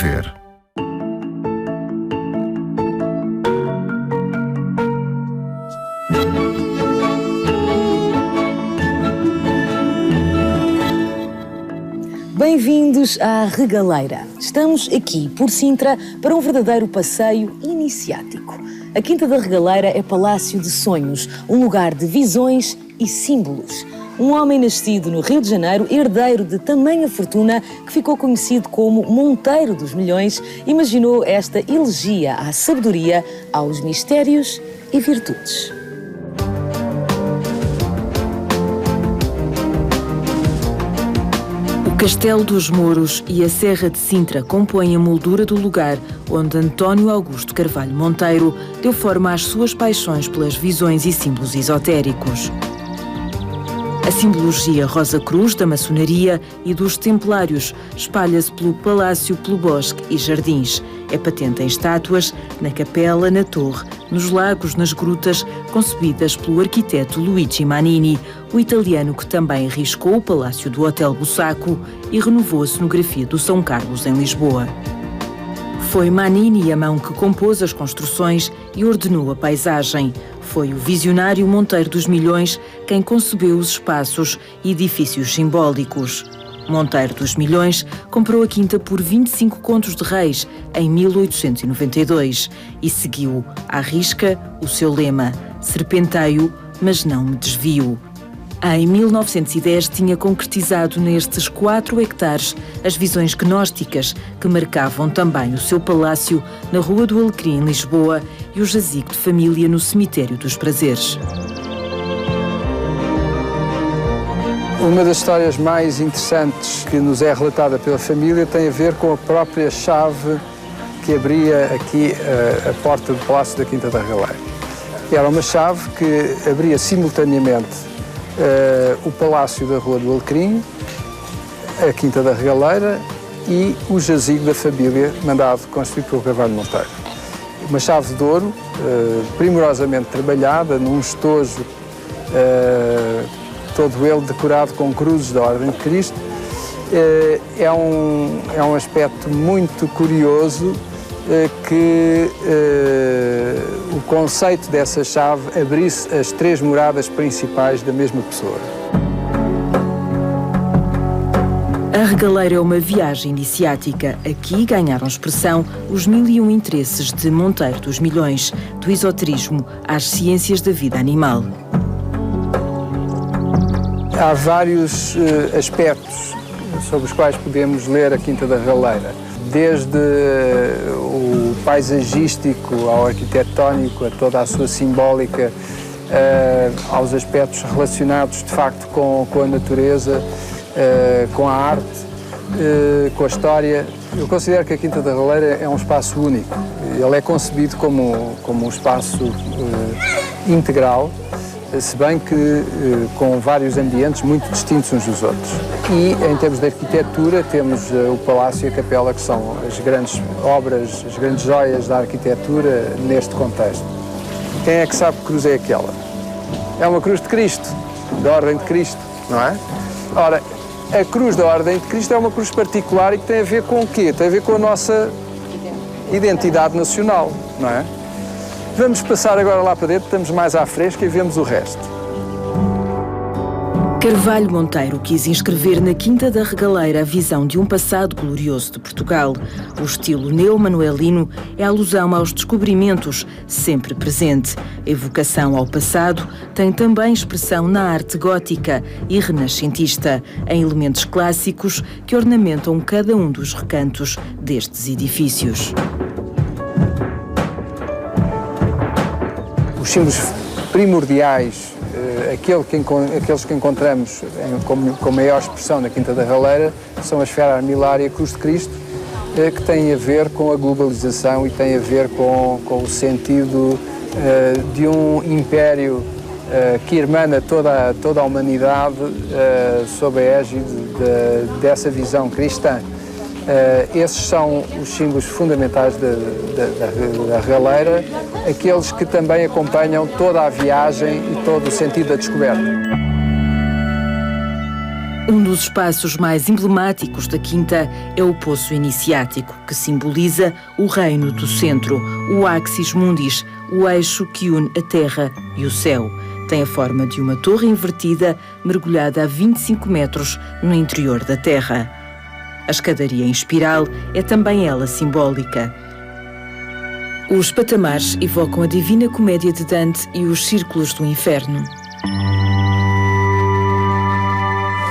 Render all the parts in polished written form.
ver. Bem-vindos à Regaleira. Estamos aqui, por Sintra, para um verdadeiro passeio iniciático. A Quinta da Regaleira é palácio de sonhos, um lugar de visões e símbolos. Um homem nascido no Rio de Janeiro, herdeiro de tamanha fortuna, que ficou conhecido como Monteiro dos Milhões, imaginou esta elegia à sabedoria, aos mistérios e virtudes. O Castelo dos Mouros e a Serra de Sintra compõem a moldura do lugar onde António Augusto Carvalho Monteiro deu forma às suas paixões pelas visões e símbolos esotéricos. A simbologia Rosa Cruz da maçonaria e dos templários espalha-se pelo palácio, pelo bosque e jardins. É patente em estátuas, na capela, na torre, nos lagos, nas grutas, concebidas pelo arquiteto Luigi Manini, o italiano que também riscou o palácio do Hotel Bussaco e renovou a cenografia do São Carlos em Lisboa. Foi Manini a mão que compôs as construções e ordenou a paisagem. Foi o visionário Monteiro dos Milhões quem concebeu os espaços e edifícios simbólicos. Monteiro dos Milhões comprou a quinta por 25 contos de réis em 1892 e seguiu à risca o seu lema: serpenteio, mas não me desvio. Em 1910 tinha concretizado nestes 4 hectares as visões gnósticas que marcavam também o seu palácio na Rua do Alecrim, em Lisboa, e o jazigo de família no Cemitério dos Prazeres. Uma das histórias mais interessantes que nos é relatada pela família tem a ver com a própria chave que abria aqui a porta do Palácio da Quinta da Regaleira. Era uma chave que abria simultaneamente o Palácio da Rua do Alecrim, a Quinta da Regaleira e o jazigo da família mandado construir pelo Carvalho Monteiro. Uma chave de ouro, primorosamente trabalhada num estojo, todo ele decorado com cruzes da Ordem de Cristo. É um aspecto muito curioso que o conceito dessa chave abrisse as 3 moradas principais da mesma pessoa. A Regaleira é uma viagem iniciática. Aqui ganharam expressão os 1001 interesses de Monteiro dos Milhões, do esoterismo às ciências da vida animal. Há vários aspectos sobre os quais podemos ler a Quinta da Regaleira, desde o paisagístico ao arquitetónico, a toda a sua simbólica, aos aspectos relacionados de facto com a natureza, com a arte, com a história. Eu considero que a Quinta da Regaleira é um espaço único. Ele é concebido como um espaço integral, se bem que com vários ambientes muito distintos uns dos outros. E em termos de arquitetura temos o Palácio e a Capela, que são as grandes obras, as grandes joias da arquitetura neste contexto. Quem é que sabe que cruz é aquela? É uma cruz de Cristo, da Ordem de Cristo, não é? Ora, a cruz da Ordem de Cristo é uma cruz particular e que tem a ver com o quê? Tem a ver com a nossa identidade nacional, não é? Vamos passar agora lá para dentro, estamos mais à fresca e vemos o resto. Carvalho Monteiro quis inscrever na Quinta da Regaleira a visão de um passado glorioso de Portugal. O estilo neo-manuelino é alusão aos descobrimentos, sempre presente. A evocação ao passado tem também expressão na arte gótica e renascentista, em elementos clássicos que ornamentam cada um dos recantos destes edifícios. Os símbolos primordiais, aqueles que encontramos com maior expressão na Quinta da Regaleira, são a esfera armilar e a cruz de Cristo, que têm a ver com a globalização e têm a ver com o sentido de um império que irmana toda a humanidade sob a égide dessa visão cristã. Esses são os símbolos fundamentais da Regaleira, aqueles que também acompanham toda a viagem e todo o sentido da descoberta. Um dos espaços mais emblemáticos da quinta é o Poço Iniciático, que simboliza o reino do centro, o Axis Mundis, o eixo que une a terra e o céu. Tem a forma de uma torre invertida, mergulhada a 25 metros no interior da terra. A escadaria em espiral é também ela simbólica. Os patamares evocam a Divina Comédia de Dante e os círculos do inferno.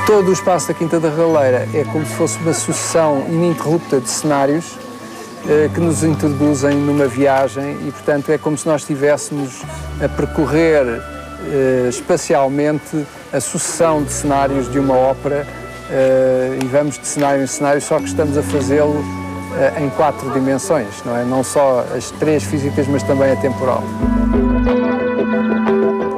Todo o espaço da Quinta da Regaleira é como se fosse uma sucessão ininterrupta de cenários que nos introduzem numa viagem e, portanto, é como se nós estivéssemos a percorrer espacialmente a sucessão de cenários de uma ópera e vamos de cenário em cenário, só que estamos a fazê-lo em 4 dimensões, não é? Não só as 3 físicas, mas também a temporal.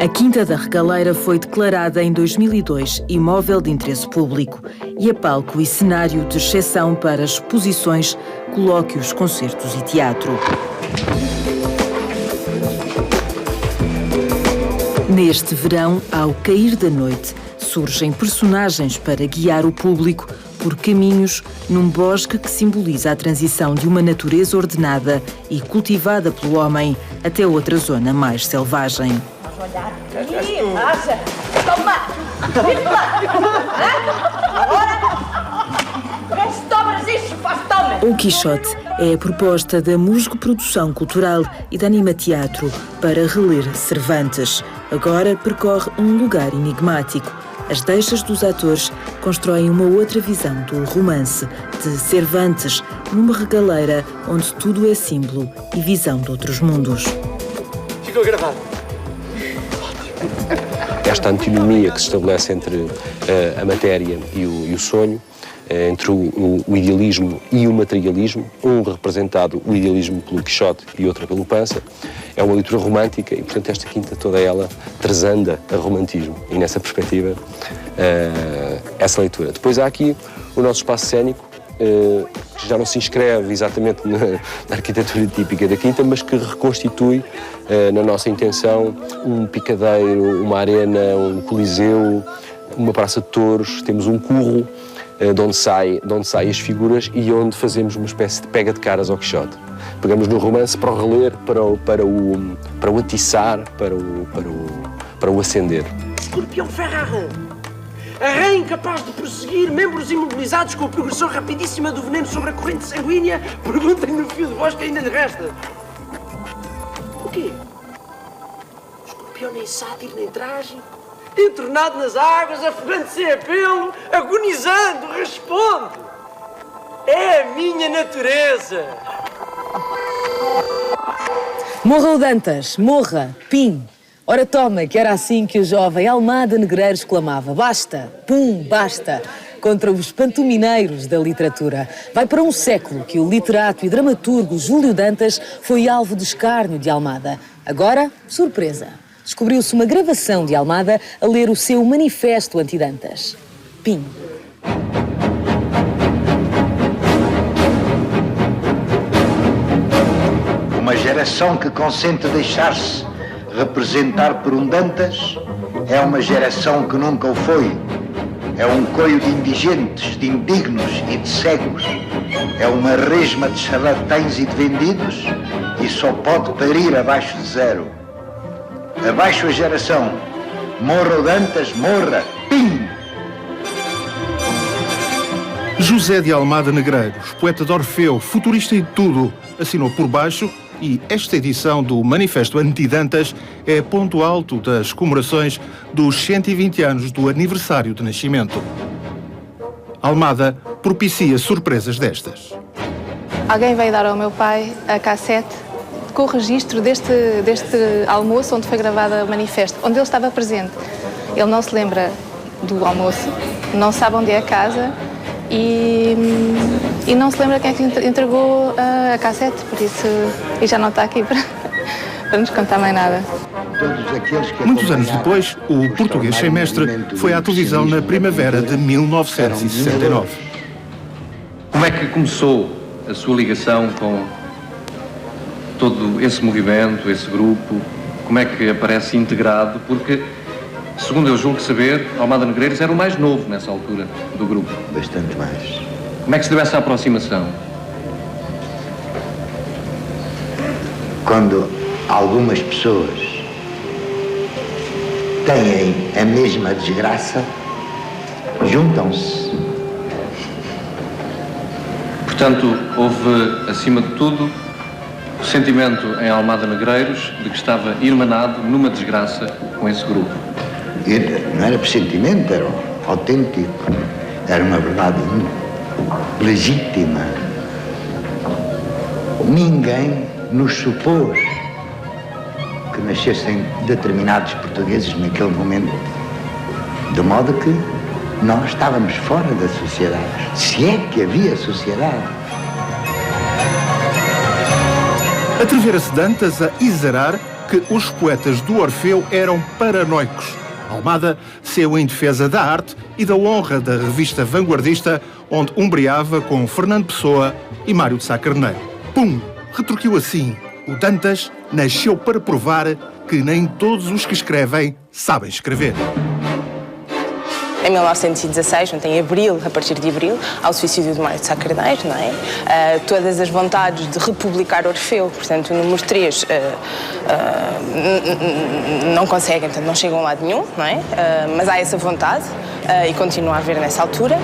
A Quinta da Regaleira foi declarada em 2002 imóvel de interesse público e é palco e cenário de exceção para exposições, colóquios, concertos e teatro. Neste verão, ao cair da noite, surgem personagens para guiar o público por caminhos num bosque que simboliza a transição de uma natureza ordenada e cultivada pelo homem até outra zona mais selvagem. Olhar aqui, acha? Toma! Viste lá! Agora! Vês dobras isto, faz toma! O Quixote é a proposta da Musgo Produção Cultural e da Anima Teatro para reler Cervantes. Agora percorre um lugar enigmático. As deixas dos atores constroem uma outra visão do romance de Cervantes numa regaleira onde tudo é símbolo e visão de outros mundos. Ficou gravado. Esta antinomia que se estabelece entre a matéria e o sonho, entre o idealismo e o materialismo, um representado, o idealismo pelo Quixote e outro pelo Pansa, é uma leitura romântica e, portanto, esta quinta toda ela transanda a romantismo e, nessa perspectiva, essa leitura. Depois há aqui o nosso espaço cénico, que já não se inscreve exatamente na arquitetura típica da quinta, mas que reconstitui, na nossa intenção, um picadeiro, uma arena, um coliseu, uma praça de touros, temos um curro, de onde saem as figuras e onde fazemos uma espécie de pega de caras ao Quixote. Pegamos no romance para o reler, para o atiçar, para o acender. Escorpião Ferrarin. A rã incapaz de prosseguir, membros imobilizados com a progressão rapidíssima do veneno sobre a corrente sanguínea, perguntem no fio de voz que ainda lhe resta. O quê? Escorpião nem sátiro nem traje? Entornado nas águas, afogando sem apelo, agonizando, responde. É a minha natureza. Morra o Dantas, morra, pim. Ora toma, que era assim que o jovem Almada Negreiro exclamava: basta, pum, basta, contra os pantomineiros da literatura. Vai para um século que o literato e dramaturgo Júlio Dantas foi alvo de escárnio de Almada. Agora, surpresa, descobriu-se uma gravação de Almada a ler o seu manifesto anti-Dantas. Pim. Uma geração que consente deixar-se representar por um Dantas é uma geração que nunca o foi. É um coio de indigentes, de indignos e de cegos. É uma resma de charlatães e de vendidos e só pode parir abaixo de 0. Abaixo a geração. Morra o Dantas, morra. Pim! José de Almada Negreiros, poeta de Orfeu, futurista e de tudo, assinou por baixo e esta edição do Manifesto Anti-Dantas é ponto alto das comemorações dos 120 anos do aniversário de nascimento. Almada propicia surpresas destas. Alguém veio dar ao meu pai a cassete com o registro deste almoço onde foi gravado o manifesto, onde ele estava presente. Ele não se lembra do almoço, não sabe onde é a casa e não se lembra quem é que lhe entregou a cassete, por isso, e já não está aqui para nos contar mais nada. Muitos anos depois, o Português Sem Mestre foi à televisão na primavera de 1969. Como é que começou a sua ligação com todo esse movimento, esse grupo? Como é que aparece integrado? Porque Segundo eu julgo saber, Almada Negreiros era o mais novo nessa altura do grupo. Bastante mais. Como é que se deu essa aproximação? Quando algumas pessoas têm a mesma desgraça, juntam-se. Portanto, houve, acima de tudo, o sentimento em Almada Negreiros de que estava irmanado numa desgraça com esse grupo. Não era pressentimento, era autêntico. Era uma verdade legítima. Ninguém nos supôs que nascessem determinados portugueses naquele momento. De modo que nós estávamos fora da sociedade. Se é que havia sociedade. Atrevera-se Dantas a exagerar que os poetas do Orfeu eram paranoicos. Almada saiu em defesa da arte e da honra da revista vanguardista, onde umbreava com Fernando Pessoa e Mário de Sá Carneiro. Pum! Retorquiu assim. O Dantas nasceu para provar que nem todos os que escrevem sabem escrever. Em 1916, em abril, a partir de abril, há o suicídio de Mário de Sá Carneiro, não é? Todas as vontades de republicar Orfeu, portanto, o número 3 não conseguem, portanto, não chegam a lado nenhum, não é? Mas há essa vontade e continua a haver nessa altura.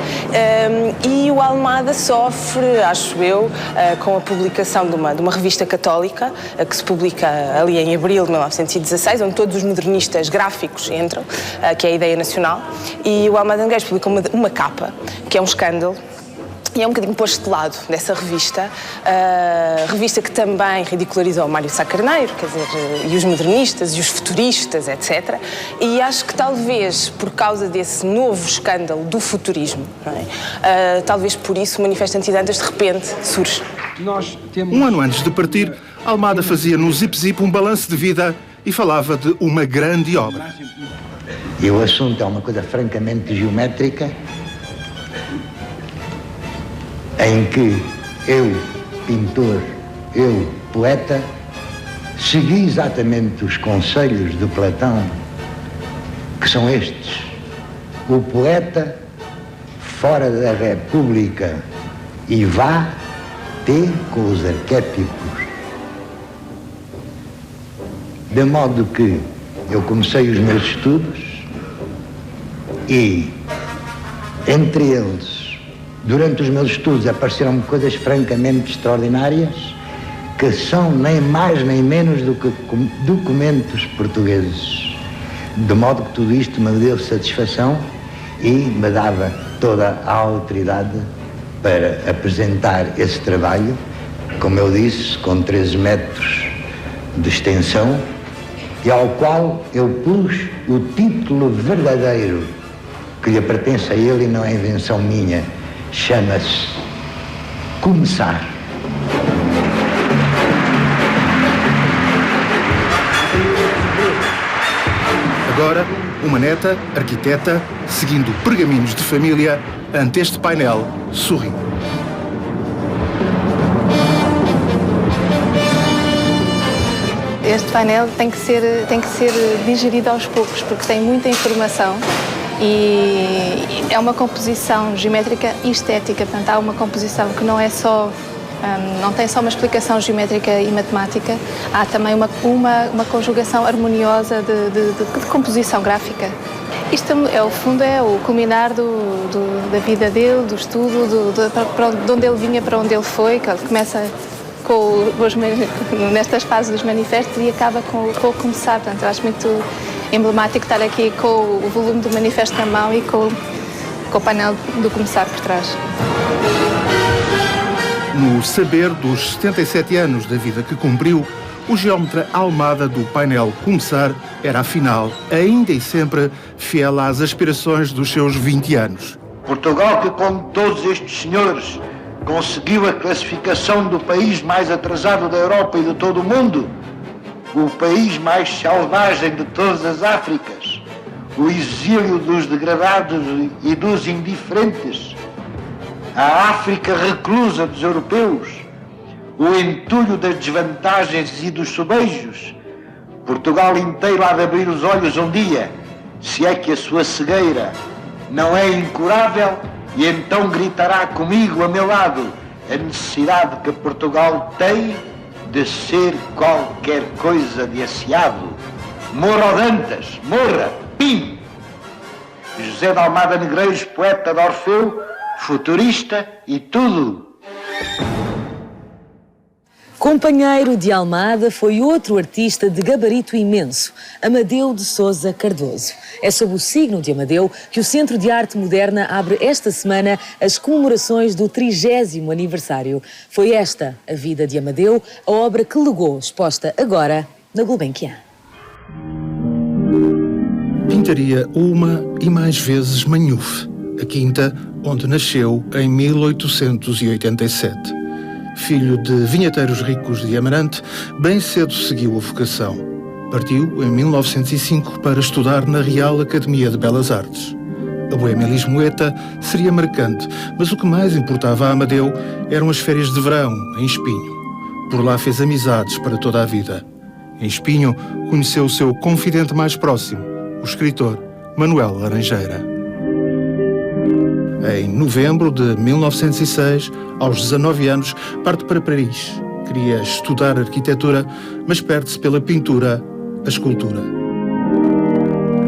E o Almada sofre, acho eu, com a publicação de uma revista católica que se publica ali em abril de 1916, onde todos os modernistas gráficos entram, que é a Ideia Nacional, e o Almada Negreiros publica uma capa, que é um escândalo, e é um bocadinho posto de lado dessa revista, revista que também ridicularizou o Mário de Sá Carneiro, quer dizer, e os modernistas, e os futuristas, etc. E acho que talvez por causa desse novo escândalo do futurismo, não é? Talvez por isso o Manifesto Antidantas de repente surge. Um ano antes de partir, Almada fazia no Zip Zip um balanço de vida e falava de uma grande obra. E o assunto é uma coisa francamente geométrica, em que eu, pintor, eu, poeta, segui exatamente os conselhos de Platão, que são estes. O poeta fora da República e vá ter com os arquétipos. De modo que eu comecei os meus estudos e, entre eles, durante os meus estudos apareceram-me coisas francamente extraordinárias, que são nem mais nem menos do que documentos portugueses. De modo que tudo isto me deu satisfação e me dava toda a autoridade para apresentar esse trabalho, como eu disse, com 13 metros de extensão, e ao qual eu pus o título verdadeiro, que lhe pertence a ele e não é invenção minha. Chama-se Começar. Agora, uma neta, arquiteta, seguindo pergaminhos de família, ante este painel, sorri. Este painel tem que ser digerido aos poucos, porque tem muita informação. E é uma composição geométrica e estética, portanto há uma composição que não é só, não tem só uma explicação geométrica e matemática, há também uma conjugação harmoniosa de composição gráfica. Isto é o fundo, é o culminar da vida dele, do estudo, de onde ele vinha para onde ele foi, que ele começa nestas fases dos manifestos e acaba com o começar. Portanto, eu acho muito emblemático estar aqui com o volume do manifesto na mão e com o painel do começar por trás. No saber dos 77 anos da vida que cumpriu, o geómetra Almada do painel Começar era, afinal, ainda e sempre fiel às aspirações dos seus 20 anos. Portugal, que com todos estes senhores conseguiu a classificação do país mais atrasado da Europa e de todo o mundo, o país mais selvagem de todas as Áfricas, o exílio dos degradados e dos indiferentes, a África reclusa dos europeus, o entulho das desvantagens e dos sobejos. Portugal inteiro há de abrir os olhos um dia, se é que a sua cegueira não é incurável, e então gritará comigo a meu lado a necessidade que Portugal tem de ser qualquer coisa de aciado. Morra ao Dantas, morra, pim! José de Almada Negreiros, poeta de Orfeu, futurista e tudo. Companheiro de Almada foi outro artista de gabarito imenso, Amadeu de Sousa Cardoso. É sob o signo de Amadeu que o Centro de Arte Moderna abre esta semana as comemorações do 30º aniversário. Foi esta a vida de Amadeu, a obra que legou, exposta agora na Gulbenkian. Pintaria uma e mais vezes Manhufe, a quinta onde nasceu em 1887. Filho de vinheteiros ricos de Amarante, bem cedo seguiu a vocação. Partiu em 1905 para estudar na Real Academia de Belas Artes. A boêmia lisboeta seria marcante, mas o que mais importava a Amadeu eram as férias de verão, em Espinho. Por lá fez amizades para toda a vida. Em Espinho, conheceu o seu confidente mais próximo, o escritor Manuel Laranjeira. Em novembro de 1906, aos 19 anos, parte para Paris. Queria estudar arquitetura, mas perde-se pela pintura, a escultura.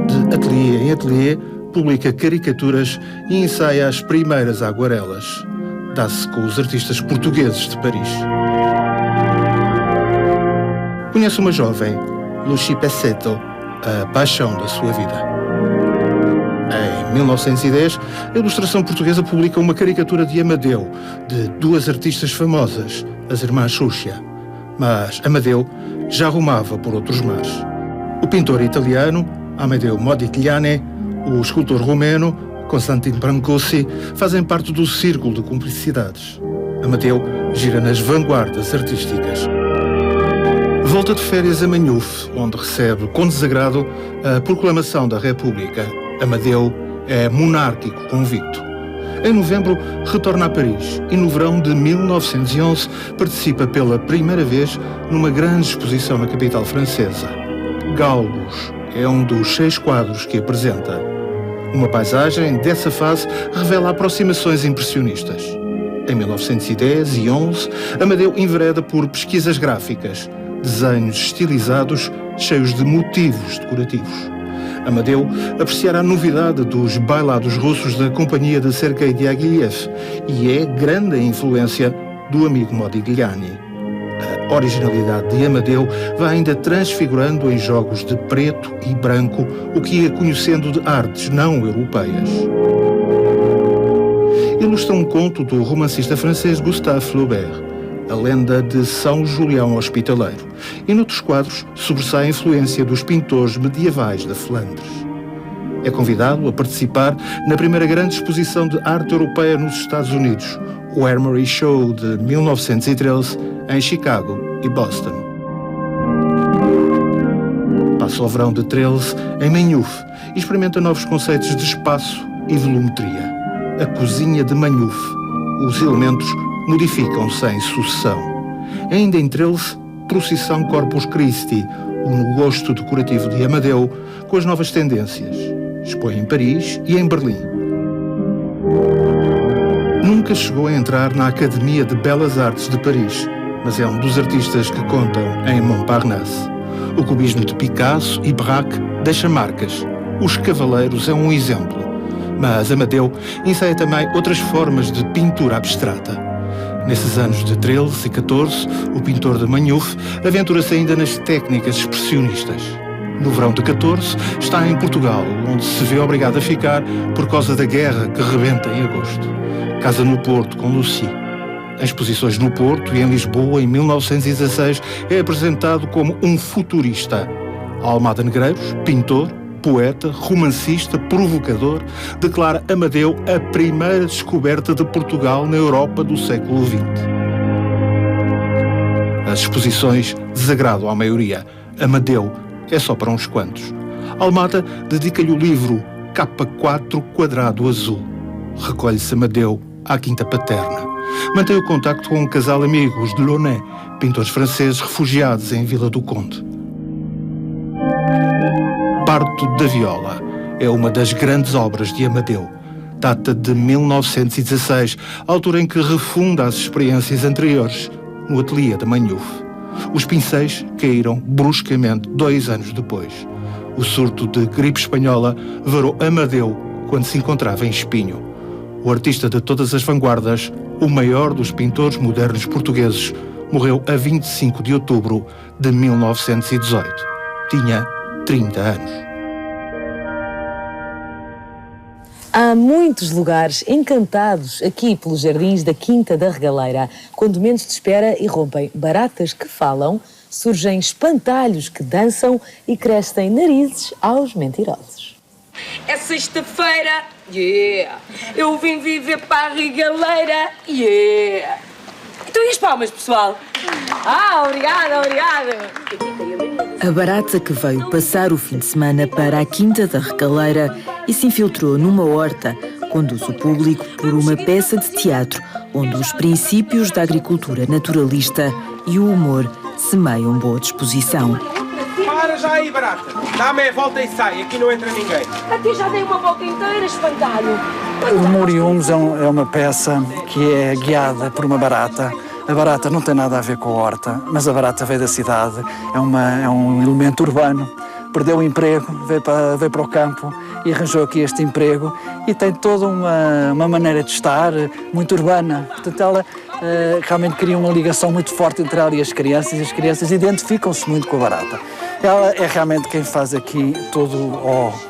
De ateliê em ateliê, publica caricaturas e ensaia as primeiras aguarelas. Dá-se com os artistas portugueses de Paris. Conhece uma jovem, Lucy Pessetto, a paixão da sua vida. Em 1910, a Ilustração Portuguesa publica uma caricatura de Amadeu, de duas artistas famosas, as irmãs Xuxa. Mas Amadeu já rumava por outros mares. O pintor italiano, Amedeo Modigliani, o escultor romeno, Constantino Brancusi, fazem parte do círculo de cumplicidades. Amadeu gira nas vanguardas artísticas. Volta de férias a Manhufe, onde recebe com desagrado a proclamação da República. Amadeu é monárquico convicto. Em novembro, retorna a Paris e no verão de 1911 participa pela primeira vez numa grande exposição na capital francesa. Gaulos é um dos 6 quadros que apresenta. Uma paisagem dessa fase revela aproximações impressionistas. Em 1910 e 11, Amadeu envereda por pesquisas gráficas, desenhos estilizados cheios de motivos decorativos. Amadeu apreciará a novidade dos bailados russos da companhia de Sergei Diaghilev e é grande a influência do amigo Modigliani. A originalidade de Amadeu vai ainda transfigurando em jogos de preto e branco o que ia conhecendo de artes não europeias. Ilustra um conto do romancista francês Gustave Flaubert, A Lenda de São Julião Hospitaleiro, e noutros quadros sobressai a influência dos pintores medievais da Flandres. É convidado a participar na primeira grande exposição de arte europeia nos Estados Unidos, o Armory Show de 1913, em Chicago e Boston. Passa o verão de 13 em Manhufe e experimenta novos conceitos de espaço e volumetria. A cozinha de Manhufe. Os elementos modificam-se em sucessão. Ainda em 13, Procissão Corpus Christi, o gosto decorativo de Amadeu com as novas tendências. Expõe em Paris e em Berlim. Nunca chegou a entrar na Academia de Belas Artes de Paris, mas é um dos artistas que contam em Montparnasse. O cubismo de Picasso e Braque deixa marcas. Os Cavaleiros é um exemplo. Mas Amadeu ensaia também outras formas de pintura abstrata. Nesses anos de 13 e 14, o pintor de Manhufe aventura-se ainda nas técnicas expressionistas. No verão de 14, está em Portugal, onde se vê obrigado a ficar por causa da guerra que rebenta em agosto. Casa no Porto com Lucy. Em exposições no Porto e em Lisboa, em 1916, é apresentado como um futurista. Almada Negreiros, pintor, poeta, romancista, provocador, declara Amadeu a primeira descoberta de Portugal na Europa do século XX. As exposições desagradam à maioria. Amadeu é só para uns quantos. Almada dedica-lhe o livro K4 quadrado azul. Recolhe-se Amadeu à quinta paterna. Mantém o contacto com um casal amigo, os Delaunay, pintores franceses refugiados em Vila do Conde. Parto da Viola é uma das grandes obras de Amadeu. Data de 1916, altura em que refunda as experiências anteriores, no ateliê da Manhufe. Os pincéis caíram bruscamente 2 anos depois. O surto de gripe espanhola varou Amadeu quando se encontrava em Espinho. O artista de todas as vanguardas, o maior dos pintores modernos portugueses, morreu a 25 de outubro de 1918. Tinha 30 anos. Há muitos lugares encantados aqui pelos jardins da Quinta da Regaleira. Quando menos se espera, irrompem baratas que falam, surgem espantalhos que dançam e crescem narizes aos mentirosos. É sexta-feira, yeah! Eu vim viver para a Regaleira, yeah! Então e as palmas, pessoal? Obrigada. A barata que veio passar o fim de semana para a Quinta da Regaleira e se infiltrou numa horta conduz o público por uma peça de teatro onde os princípios da agricultura naturalista e o humor semeiam boa disposição. Para já aí, barata. Dá-me a volta e sai. Aqui não entra ninguém. Aqui já dei uma volta inteira, espantalho. O Moriumos é uma peça que é guiada por uma barata. A barata não tem nada a ver com a horta, mas a barata veio da cidade, é um elemento urbano. Perdeu o emprego, veio para o campo e arranjou aqui este emprego e tem toda uma maneira de estar muito urbana. Portanto, ela realmente cria uma ligação muito forte entre ela e as crianças identificam-se muito com a barata. Ela é realmente quem faz aqui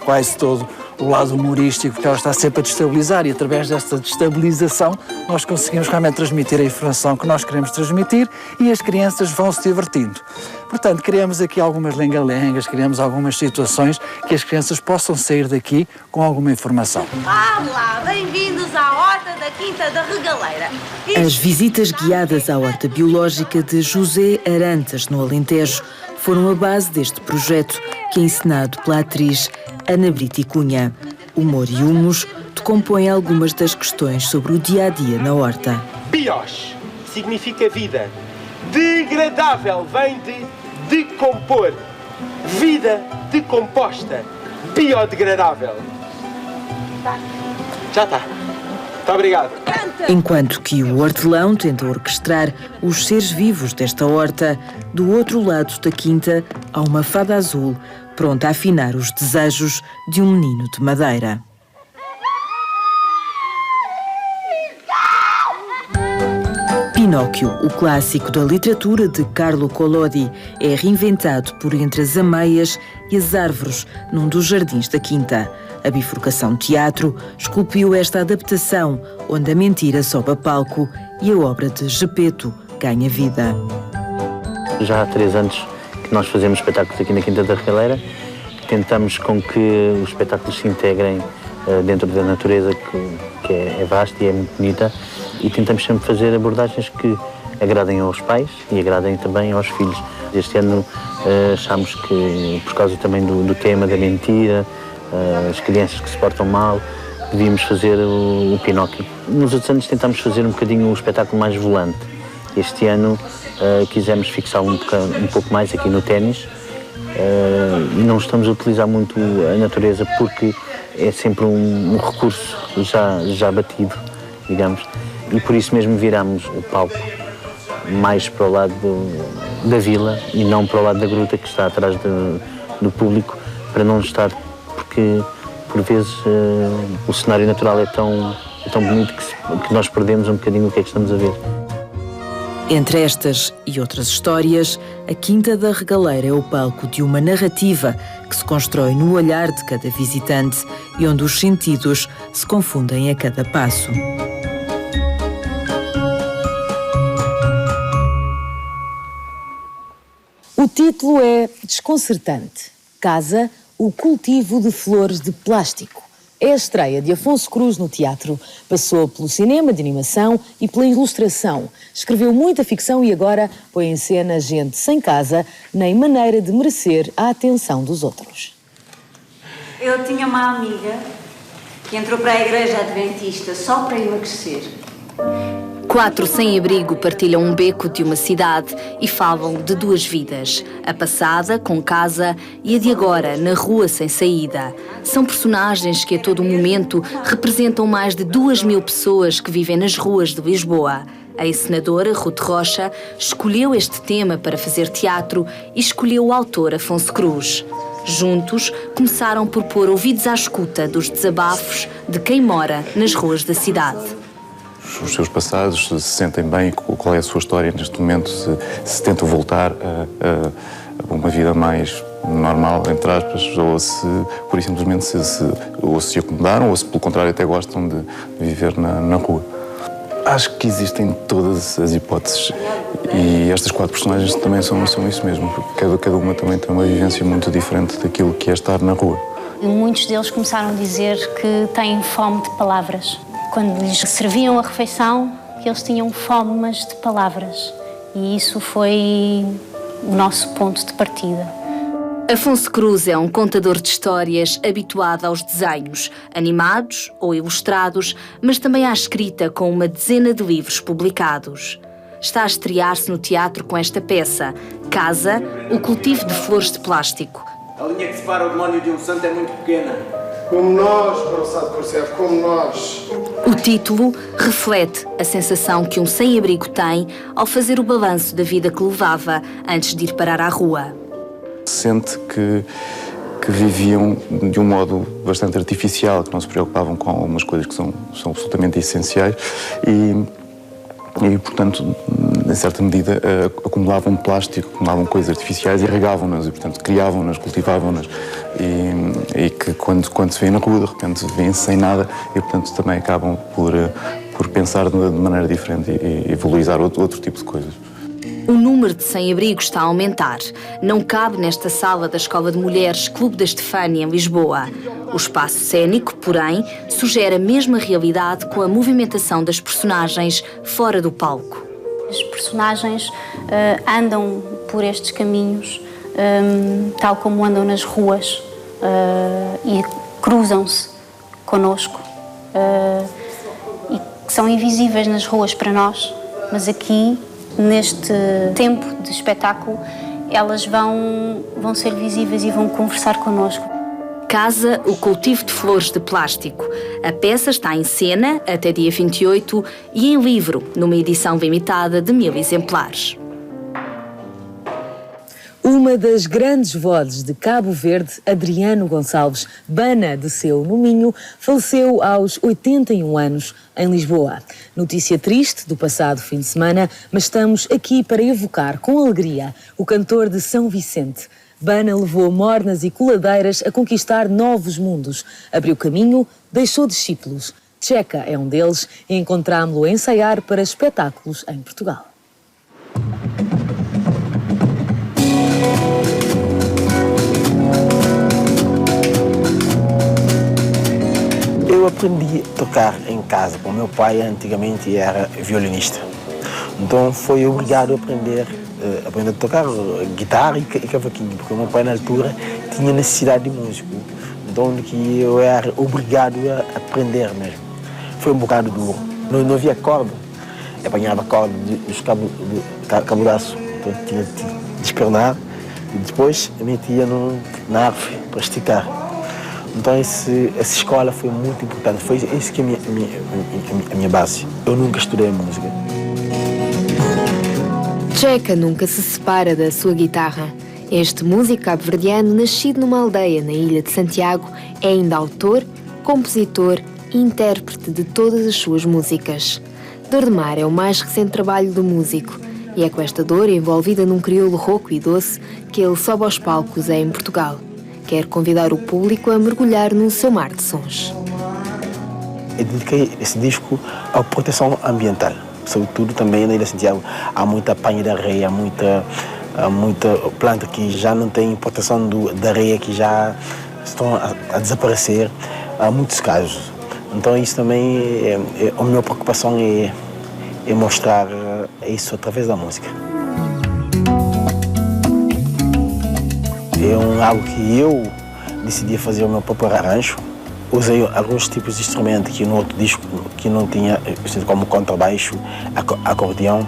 quase todo, o lado humorístico, porque ela está sempre a destabilizar e através desta destabilização nós conseguimos realmente transmitir a informação que nós queremos transmitir e as crianças vão se divertindo. Portanto, criamos aqui algumas lenga-lengas, criamos algumas situações que as crianças possam sair daqui com alguma informação. Olá, bem-vindos à Horta da Quinta da Regaleira. As visitas guiadas à Horta Biológica de José Arantas, no Alentejo, foram a base deste projeto, que é encenado pela atriz Ana Brito Cunha. Humor e humus decompõem algumas das questões sobre o dia-a-dia na horta. Bios significa vida. Degradável vem de decompor. Vida decomposta. Biodegradável. Já está. Muito obrigado. Enquanto que o hortelão tenta orquestrar os seres vivos desta horta, do outro lado da quinta há uma fada azul pronta a afinar os desejos de um menino de madeira. Pinóquio, o clássico da literatura de Carlo Collodi, é reinventado por entre as ameias e as árvores num dos jardins da quinta. A Bifurcação Teatro esculpiu esta adaptação, onde a mentira sobe a palco e a obra de Gepeto ganha vida. Já há 3 anos que nós fazemos espetáculos aqui na Quinta da Regaleira. Tentamos com que os espetáculos se integrem dentro da natureza, que é vasta e é muito bonita, e tentamos sempre fazer abordagens que agradem aos pais e agradem também aos filhos. Este ano achámos que, por causa também do tema da mentira, as crianças que se portam mal, devíamos fazer o Pinóquio. Nos outros anos tentámos fazer um bocadinho um espetáculo mais volante. Este ano quisemos fixar um pouco mais aqui no ténis. Não estamos a utilizar muito a natureza porque é sempre um recurso já batido, digamos, e por isso mesmo viramos o palco mais para o lado da vila e não para o lado da gruta que está atrás do público, para não estar, porque por vezes o cenário natural é tão bonito que nós perdemos um bocadinho o que é que estamos a ver. Entre estas e outras histórias, a Quinta da Regaleira é o palco de uma narrativa que se constrói no olhar de cada visitante e onde os sentidos se confundem a cada passo. O título é desconcertante. Casa, o cultivo de flores de plástico. É a estreia de Afonso Cruz no teatro. Passou pelo cinema de animação e pela ilustração. Escreveu muita ficção e agora põe em cena gente sem casa, nem maneira de merecer a atenção dos outros. Eu tinha uma amiga que entrou para a igreja adventista só para emagrecer. 4 sem-abrigo partilham um beco de uma cidade e falam de 2 vidas. A passada, com casa, e a de agora, na rua sem saída. São personagens que a todo momento representam mais de 2.000 pessoas que vivem nas ruas de Lisboa. A encenadora Ruth Rocha escolheu este tema para fazer teatro e escolheu o autor Afonso Cruz. Juntos, começaram por pôr ouvidos à escuta dos desabafos de quem mora nas ruas da cidade. Os seus passados, se sentem bem, qual é a sua história neste momento, se tentam voltar a uma vida mais normal, entre aspas, ou se, por simplesmente, se acomodaram, ou se, pelo contrário, até gostam de viver na rua. Acho que existem todas as hipóteses e estas 4 personagens também são isso mesmo, porque cada uma também tem uma vivência muito diferente daquilo que é estar na rua. Muitos deles começaram a dizer que têm fome de palavras. Quando lhes serviam a refeição, que eles tinham fome, mas de palavras. E isso foi o nosso ponto de partida. Afonso Cruz é um contador de histórias habituado aos desenhos, animados ou ilustrados, mas também à escrita, com uma dezena de livros publicados. Está a estrear-se no teatro com esta peça, Casa, o cultivo de flores de plástico. A linha que separa o demónio de um santo é muito pequena. Como nós, Barçado percebe, como nós. O título reflete a sensação que um sem-abrigo tem ao fazer o balanço da vida que levava antes de ir parar à rua. Sente que viviam de um modo bastante artificial, que não se preocupavam com algumas coisas que são absolutamente essenciais e, portanto, em certa medida, acumulavam plástico, acumulavam coisas artificiais e regavam-nas e, portanto, criavam-nas, cultivavam-nas e que quando se vê na rua, de repente, vêm-se sem nada e, portanto, também acabam por pensar de maneira diferente e valorizar outro tipo de coisas. O número de sem-abrigo está a aumentar. Não cabe nesta sala da Escola de Mulheres Clube da Estefânia, em Lisboa. O espaço cênico, porém, sugere a mesma realidade com a movimentação das personagens fora do palco. Os personagens andam por estes caminhos, tal como andam nas ruas, e cruzam-se connosco. E são invisíveis nas ruas para nós, mas aqui, neste tempo de espetáculo, elas vão ser visíveis e vão conversar connosco. Casa, o cultivo de flores de plástico. A peça está em cena até dia 28 e em livro, numa edição limitada de 1000 exemplares. Uma das grandes vozes de Cabo Verde, Adriano Gonçalves, Bana de Seu no Minho, faleceu aos 81 anos em Lisboa. Notícia triste do passado fim de semana, mas estamos aqui para evocar com alegria o cantor de São Vicente. Bana levou mornas e coladeiras a conquistar novos mundos. Abriu caminho, deixou discípulos. Tcheca é um deles e encontrámo-lo a ensaiar para espetáculos em Portugal. Eu aprendi a tocar em casa, porque o meu pai antigamente era violinista. Então foi obrigado a aprender a tocar guitarra e cavaquinho, porque o meu pai na altura tinha necessidade de músico. Então que eu era obrigado a aprender mesmo. Foi um bocado duro. Não havia corda, eu apanhava a corda dos cabo de aço, então tinha de despernar e depois metia na árvore para esticar. Então essa escola foi muito importante, foi isso que é a minha base. Eu nunca estudei música. Tcheca nunca se separa da sua guitarra. Este músico cabo-verdiano, nascido numa aldeia na ilha de Santiago, é ainda autor, compositor e intérprete de todas as suas músicas. Dor de Mar é o mais recente trabalho do músico e é com esta dor, envolvida num crioulo rouco e doce, que ele sobe aos palcos em Portugal. Quer convidar o público a mergulhar no seu mar de sons. Eu dediquei esse disco à proteção ambiental. Sobretudo também na Ilha de Santiago há muita apanha de areia, há muita planta que já não tem proteção da areia, que já estão a desaparecer. Há muitos casos. Então isso também, a minha preocupação é mostrar isso através da música. É algo que eu decidi fazer o meu próprio arranjo usei alguns tipos de instrumentos que no outro disco que não tinha, como contrabaixo, acordeão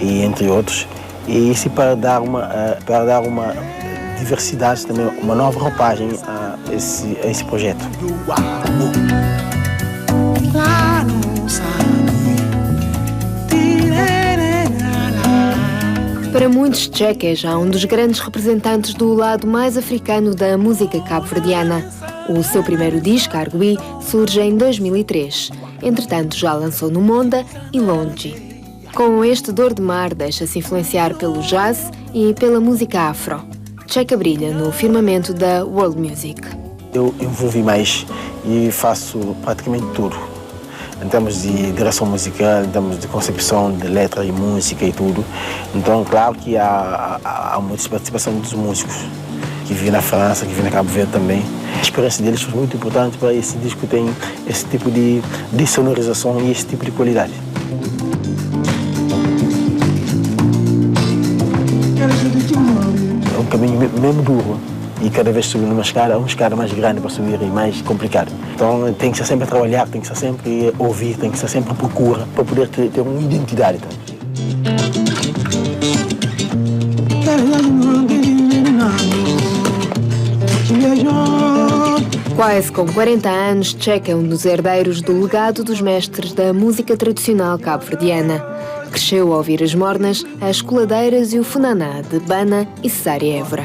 e entre outros. E isso para dar uma diversidade também, uma nova roupagem a esse projeto. Para muitos, Tchek é já um dos grandes representantes do lado mais africano da música cabo-verdiana. O seu primeiro disco, Argui, surge em 2003. Entretanto, já lançou no Monda e Longe. Com este Dor de Mar, deixa-se influenciar pelo jazz e pela música afro. Tchek brilha no firmamento da world music. Eu envolvi mais e faço praticamente tudo. Em termos de direção musical, em termos de concepção de letra e música e tudo. Então, claro que há muita participação dos músicos que vivem na França, que vivem na Cabo Verde também. A experiência deles foi muito importante para esse disco ter esse tipo de sonorização e esse tipo de qualidade. É um caminho mesmo duro. E cada vez subir uma escada mais grande para subir e mais complicado. Então tem que ser sempre a trabalhar, tem que ser sempre a ouvir, tem que ser sempre a procura para poder ter uma identidade. Quase com 40 anos, Tchek é um dos herdeiros do legado dos mestres da música tradicional cabo-verdiana. Cresceu a ouvir as mornas, as coladeiras e o funaná de Bana e Cesária Évora.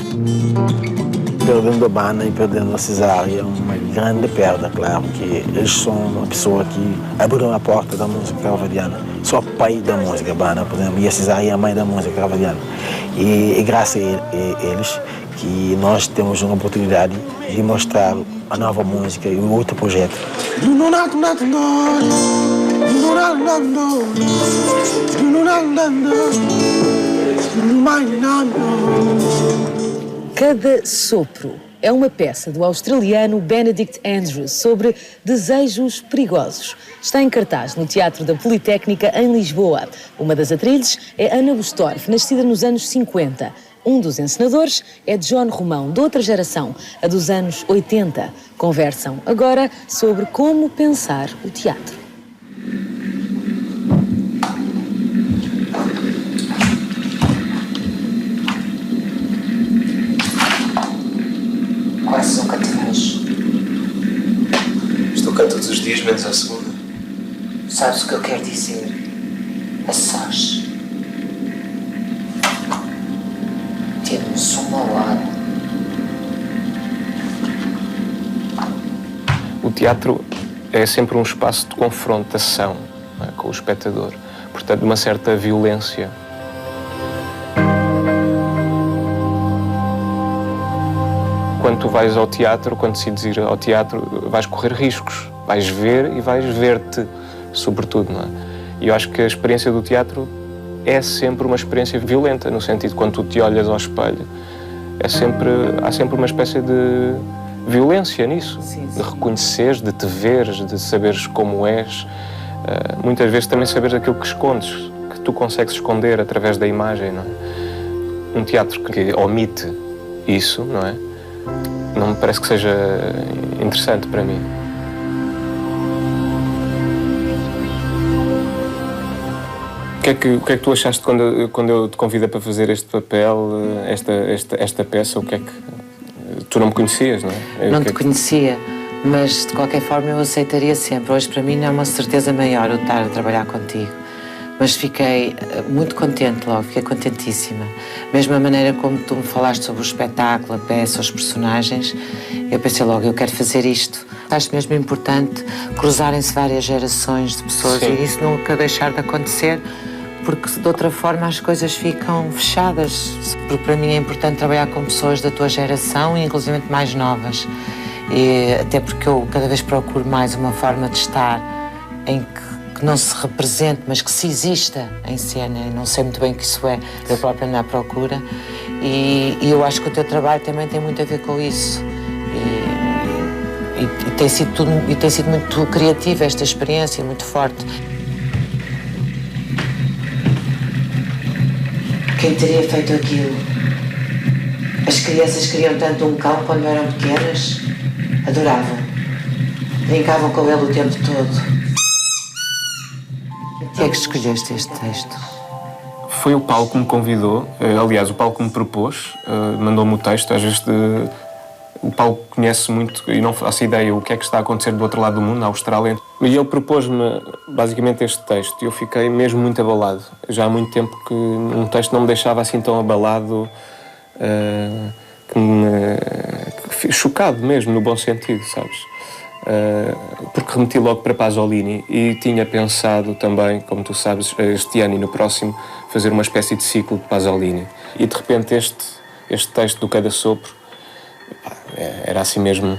Perdendo a Bana e perdendo a Cesária é uma grande perda, claro, que eles são uma pessoa que abriram a porta da música cabo-verdiana. Só o pai da música, Bana, por exemplo, e a Cesária é a mãe da música cabo-verdiana. E graças a eles que nós temos uma oportunidade de mostrar a nova música e o outro projeto. Cada Sopro é uma peça do australiano Benedict Andrews sobre desejos perigosos. Está em cartaz no Teatro da Politécnica, em Lisboa. Uma das atrizes é Ana Bustorff, nascida nos anos 50. Um dos encenadores é John Romão, de outra geração, a dos anos 80. Conversam agora sobre como pensar o teatro. Quase nunca te vejo. Estou cá todos os dias, menos à segunda. Sabes o que eu quero dizer? A sós. Temos um ao lado. O teatro é sempre um espaço de confrontação, não é, com o espectador. Portanto, de uma certa violência. Quando tu vais ao teatro, quando decides ir ao teatro, vais correr riscos. Vais ver e vais ver-te, sobretudo, não é? E eu acho que a experiência do teatro é sempre uma experiência violenta, no sentido de quando tu te olhas ao espelho, há sempre uma espécie de violência nisso. Sim. De reconheceres, de te veres, de saberes como és. Muitas vezes também saberes aquilo que escondes, que tu consegues esconder através da imagem, não é? Um teatro que omite isso, não é? Não me parece que seja interessante para mim. O que é que tu achaste quando eu te convidei para fazer este papel, esta peça? O que é que... Tu não me conhecias, não é? Não te conhecia, mas de qualquer forma eu aceitaria sempre. Hoje para mim é uma certeza maior eu estar a trabalhar contigo. Mas fiquei muito contente logo, fiquei contentíssima. Mesmo a maneira como tu me falaste sobre o espetáculo, a peça, os personagens, eu pensei logo, eu quero fazer isto. Acho mesmo importante cruzarem-se várias gerações de pessoas. Sim. E isso nunca deixar de acontecer, porque de outra forma as coisas ficam fechadas. Porque para mim é importante trabalhar com pessoas da tua geração e inclusive mais novas. E até porque eu cada vez procuro mais uma forma de estar em que não se represente, mas que se exista em cena. Eu não sei muito bem o que isso é, eu própria ando à procura. E eu acho que o teu trabalho também tem muito a ver com isso. E tem sido muito criativa esta experiência, muito forte. Quem teria feito aquilo? As crianças queriam tanto um cão quando eram pequenas. Adoravam. Brincavam com ele o tempo todo. Por que é que escolheste este texto? Foi o Paulo que me convidou, aliás, o Paulo que me propôs, mandou-me o texto. Às vezes o Paulo conhece muito e não faço ideia o que é que está a acontecer do outro lado do mundo, na Austrália. E ele propôs-me basicamente este texto e eu fiquei mesmo muito abalado. Já há muito tempo que um texto não me deixava assim tão abalado, chocado mesmo, no bom sentido, sabes? Porque remeti logo para Pasolini e tinha pensado também, como tu sabes, este ano e no próximo, fazer uma espécie de ciclo de Pasolini. E de repente este texto do Cada Sopro era assim mesmo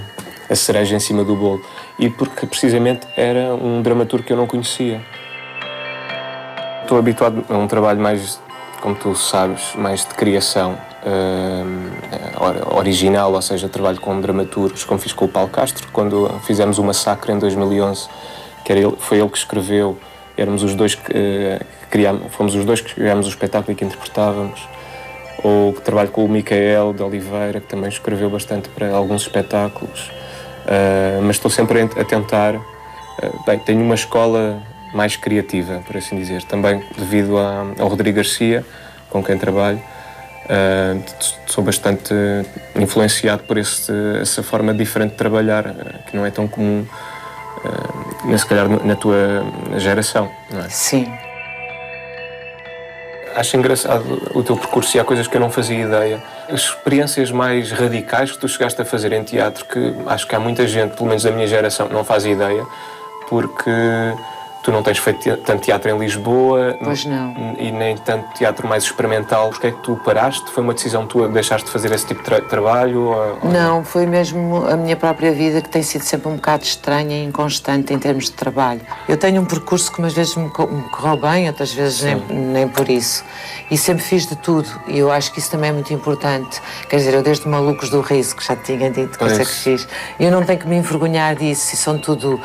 a cereja em cima do bolo. E porque precisamente era um dramaturgo que eu não conhecia. Estou habituado a um trabalho mais, como tu sabes, mais de criação original, ou seja, trabalho com dramaturgos, como fiz com o Paulo Castro, quando fizemos o Massacre em 2011, foi ele que escreveu, éramos os dois fomos os dois que criámos o espetáculo e que interpretávamos. Ou que trabalho com o Micael de Oliveira, que também escreveu bastante para alguns espetáculos. Mas estou sempre a tentar... tenho uma escola mais criativa, por assim dizer, também devido ao Rodrigo Garcia, com quem trabalho. Sou bastante influenciado por essa forma diferente de trabalhar, que não é tão comum, se calhar, na tua geração, não é? Sim. Acho engraçado o teu percurso e há coisas que eu não fazia ideia. As experiências mais radicais que tu chegaste a fazer em teatro, que acho que há muita gente, pelo menos da minha geração, não faz ideia, porque tu não tens feito tanto teatro em Lisboa. Pois não. E nem tanto teatro mais experimental. Porquê é que tu paraste? Foi uma decisão tua que deixaste de fazer esse tipo de trabalho? Não, foi mesmo a minha própria vida que tem sido sempre um bocado estranha e inconstante em termos de trabalho. Eu tenho um percurso que umas vezes me correu bem, outras vezes nem por isso. E sempre fiz de tudo. E eu acho que isso também é muito importante. Quer dizer, eu desde Malucos do Riso, que já te tinha dito, coisa que fiz, eu não tenho que me envergonhar disso. E são tudo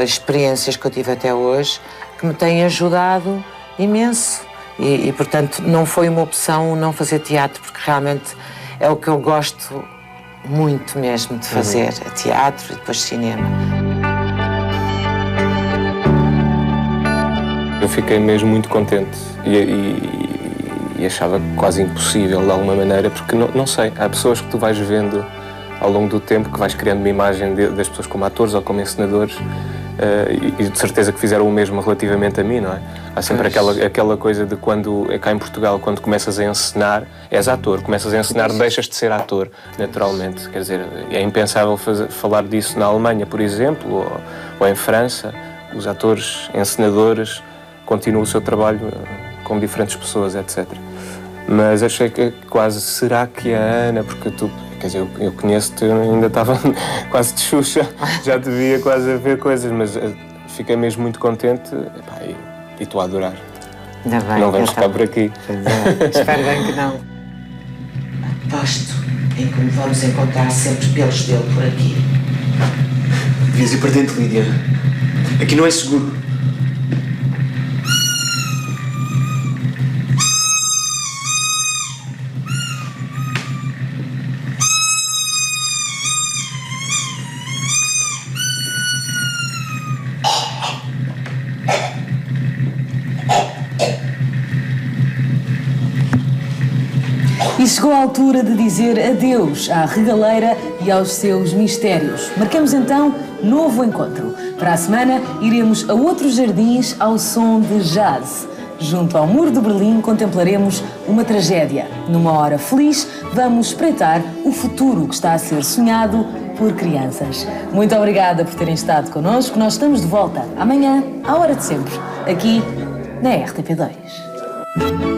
experiências que eu tive até hoje, que me têm ajudado imenso. E, portanto, não foi uma opção não fazer teatro, porque realmente é o que eu gosto muito mesmo de fazer, teatro e depois cinema. Eu fiquei mesmo muito contente e achava quase impossível de alguma maneira, porque não sei, há pessoas que tu vais vendo ao longo do tempo, que vais criando uma imagem das pessoas como atores ou como encenadores, e de certeza que fizeram o mesmo relativamente a mim, não é? Há sempre aquela coisa de quando, cá em Portugal, quando começas a encenar, és ator, começas a encenar, deixas de ser ator, naturalmente. Quer dizer, é impensável falar disso na Alemanha, por exemplo, ou em França. Os atores, encenadores, continuam o seu trabalho com diferentes pessoas, etc. Mas achei que quase, será que a Ana, porque tu... Quer dizer, eu conheço-te, eu ainda estava quase de Xuxa, já te via quase a ver coisas, mas fiquei mesmo muito contente e estou a adorar. Ainda bem, não vamos ficar por aqui. Espero bem que não. Aposto em que vamos encontrar sempre pelos dele por aqui. Devias ir para dentro, Lídia. Aqui não é seguro. E chegou a altura de dizer adeus à regaleira e aos seus mistérios. Marquemos então novo encontro. Para a semana iremos a outros jardins ao som de jazz. Junto ao Muro de Berlim contemplaremos uma tragédia. Numa hora feliz, vamos espreitar o futuro que está a ser sonhado por crianças. Muito obrigada por terem estado connosco. Nós estamos de volta amanhã, à hora de sempre, aqui na RTP2.